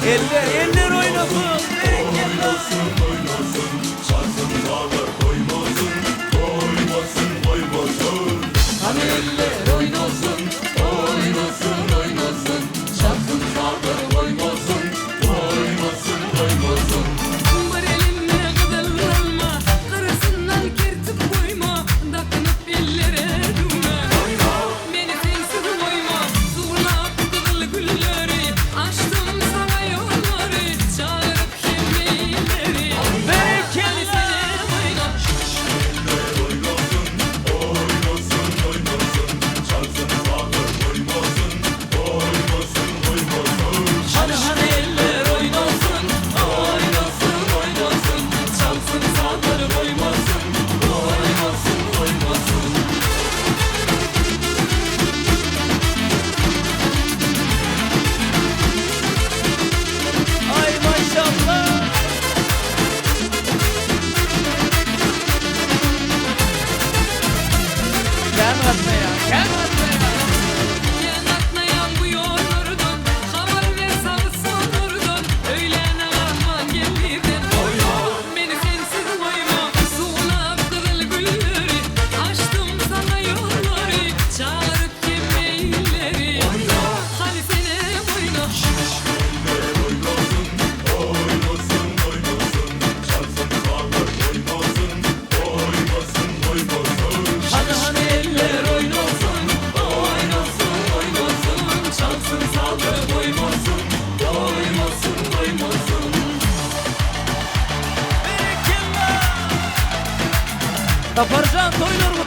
Eller oynasın. Oynasın oynasın, şarkın dağlar koymasın, koymasın koymasın. Hani eller oynasın, oynasın oynasın, şarkın dağlar koymasın, koymasın koymasın. Var elinle kıdırlanma, karısından kertip koyma, takınıp ellere durma. Beni sensiz koyma, zurnap kızıl gülleri, açtım sana yolları, çağırıp kemiğleri. Hadi seni oyna. Eller oynasın, oynasın oynasın, şarkın dağlar koymasın, koymasın koymasın. Hani eller oynasın, oynasın oynasın, çalsın sağları koymasın, koymasın koymasın. Ay maşallah. Gel atmaya, gel atmaya. Gel atlayan bu yollardan, haber ver sağıtsın oradan, öğlene aman gelirden. Beni sensiz koyma, suğulap kızıl gülleri, açtım sana yolları, çağırıp kemiğleri. Hadi seni oyna. Eller oynasın, oynasın oynasın, şarkın dağlar koymasın, koymasın koymasın. Hani eller oynasın, oynasın oynasın, çalsın sağları koymasın, koymasın koymasın. Taparcan toylar mı